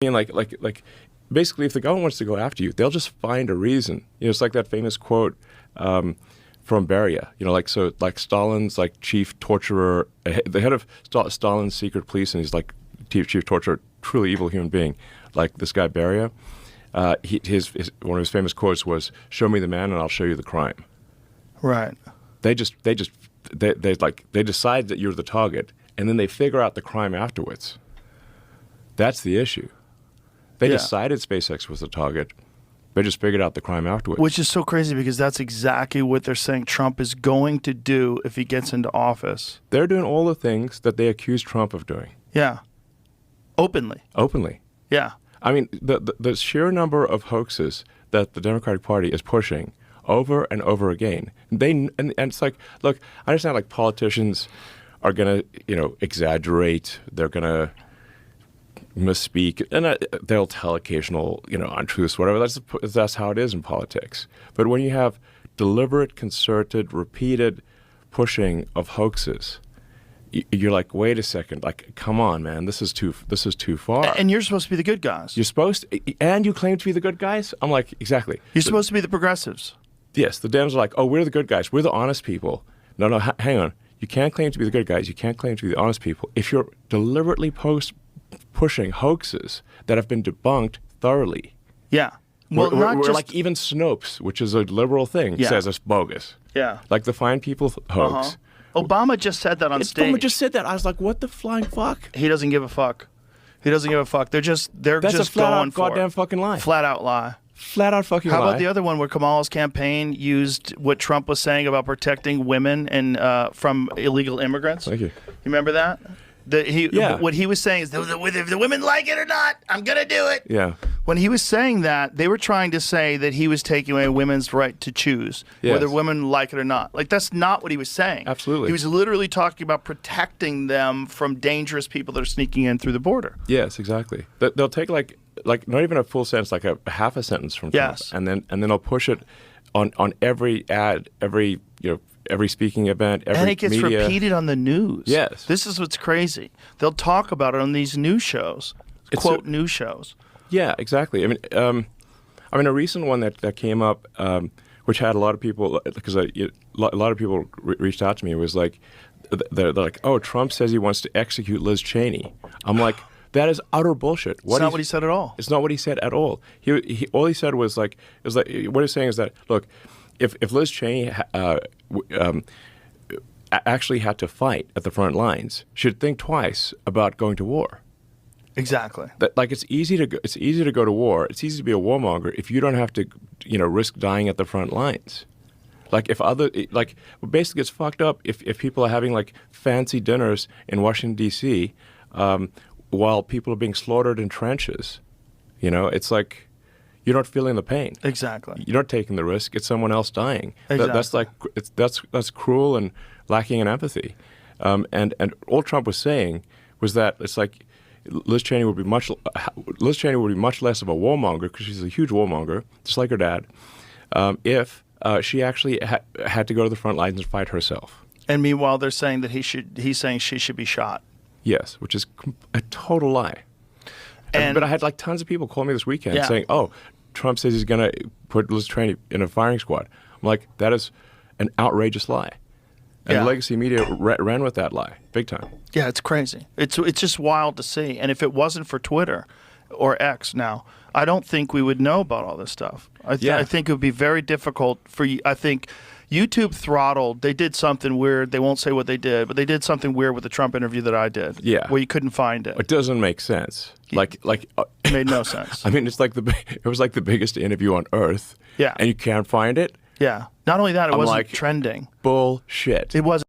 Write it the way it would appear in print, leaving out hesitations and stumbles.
mean, basically, if the government wants to go after you, they'll just find a reason. It's like that famous quote from Beria. Like Stalin's chief torturer, the head of Stalin's secret police, and he's like chief torturer, truly evil human being, like this guy Beria. One of his famous quotes was, "Show me the man, and I'll show you the crime." Right. They decide that you're the target, and then they figure out the crime afterwards. That's the issue. They decided SpaceX was the target. They just figured out the crime afterwards. Which is so crazy because that's exactly what they're saying Trump is going to do if he gets into office. They're doing all the things that they accuse Trump of doing. Yeah. Openly. Openly. Yeah. I mean, the sheer number of hoaxes that the Democratic Party is pushing over and over again. And it's like, look, I understand like politicians are going to, exaggerate. They're going to misspeak, and they'll tell occasional, untruths, whatever. That's how it is in politics. But when you have deliberate, concerted, repeated pushing of hoaxes, you're like, wait a second, like, come on, man, this is too far. And you're supposed to be the good guys. You're supposed to, and you claim to be the good guys? I'm like, exactly. You're supposed to be the progressives. Yes, the Dems are like, oh, we're the good guys. We're the honest people. No, hang on. You can't claim to be the good guys. You can't claim to be the honest people if you're deliberately pushing hoaxes that have been debunked thoroughly. Yeah. Well, we're like even Snopes, which is a liberal thing, says it's bogus. Yeah. Like the Fine People hoax. Obama just said that on stage. Obama just said that. I was like, what the flying fuck? He doesn't give a fuck. He doesn't give a fuck. They're just That's a flat going out for goddamn it. fucking lie. Flat out lie. Flat out fucking lie. How about the other one where Kamala's campaign used what Trump was saying about protecting women and from illegal immigrants? Thank you. You remember that? What he was saying is, if the women like it or not, I'm going to do it. Yeah. When he was saying that, they were trying to say that he was taking away women's right to choose, whether women like it or not. Like, that's not what he was saying. Absolutely. He was literally talking about protecting them from dangerous people that are sneaking in through the border. Yes, exactly. They'll take like not even a full sentence, like a half a sentence from Trump, and then they'll push it on every ad, every speaking event, every and it gets media. repeated on the news. Yes. This is what's crazy. They'll talk about it on these news shows, news shows. Yeah, exactly. I mean, a recent one that came up, which had a lot of people, because a lot of people reached out to me, was like, they're like, oh, Trump says he wants to execute Liz Cheney. I'm like, that is utter bullshit. It's not what he said at all. It's not what he said at all. All he said was like, what he's saying is that, look, if Liz Cheney actually had to fight at the front lines, she'd think twice about going to war. Exactly. It's easy to go to war. It's easy to be a warmonger if you don't have to, risk dying at the front lines. Basically it's fucked up if people are having like fancy dinners in Washington D.C. While people are being slaughtered in trenches. It's like you're not feeling the pain. Exactly. You're not taking the risk. It's someone else dying. Exactly. That's cruel and lacking in empathy. And all Trump was saying was that it's like Liz Cheney would be much less of a warmonger, because she's a huge warmonger, just like her dad, if she actually had to go to the front lines and fight herself. And meanwhile, they're saying that he's saying she should be shot. Yes, which is a total lie. But I had like tons of people call me this weekend saying, oh, Trump says he's going to put Liz Cheney in a firing squad. I'm like, that is an outrageous lie. And legacy media ran with that lie, big time. Yeah, it's crazy. It's just wild to see. And if it wasn't for Twitter or X now, I don't think we would know about all this stuff. I think it would be very difficult for you. I think YouTube throttled. They did something weird. They won't say what they did, but they did something weird with the Trump interview that I did. Yeah, where you couldn't find it. It doesn't make sense. It made no sense. I mean, it was like the biggest interview on earth. Yeah, and you can't find it. Yeah. Not only that, it wasn't trending. Bullshit. It wasn't.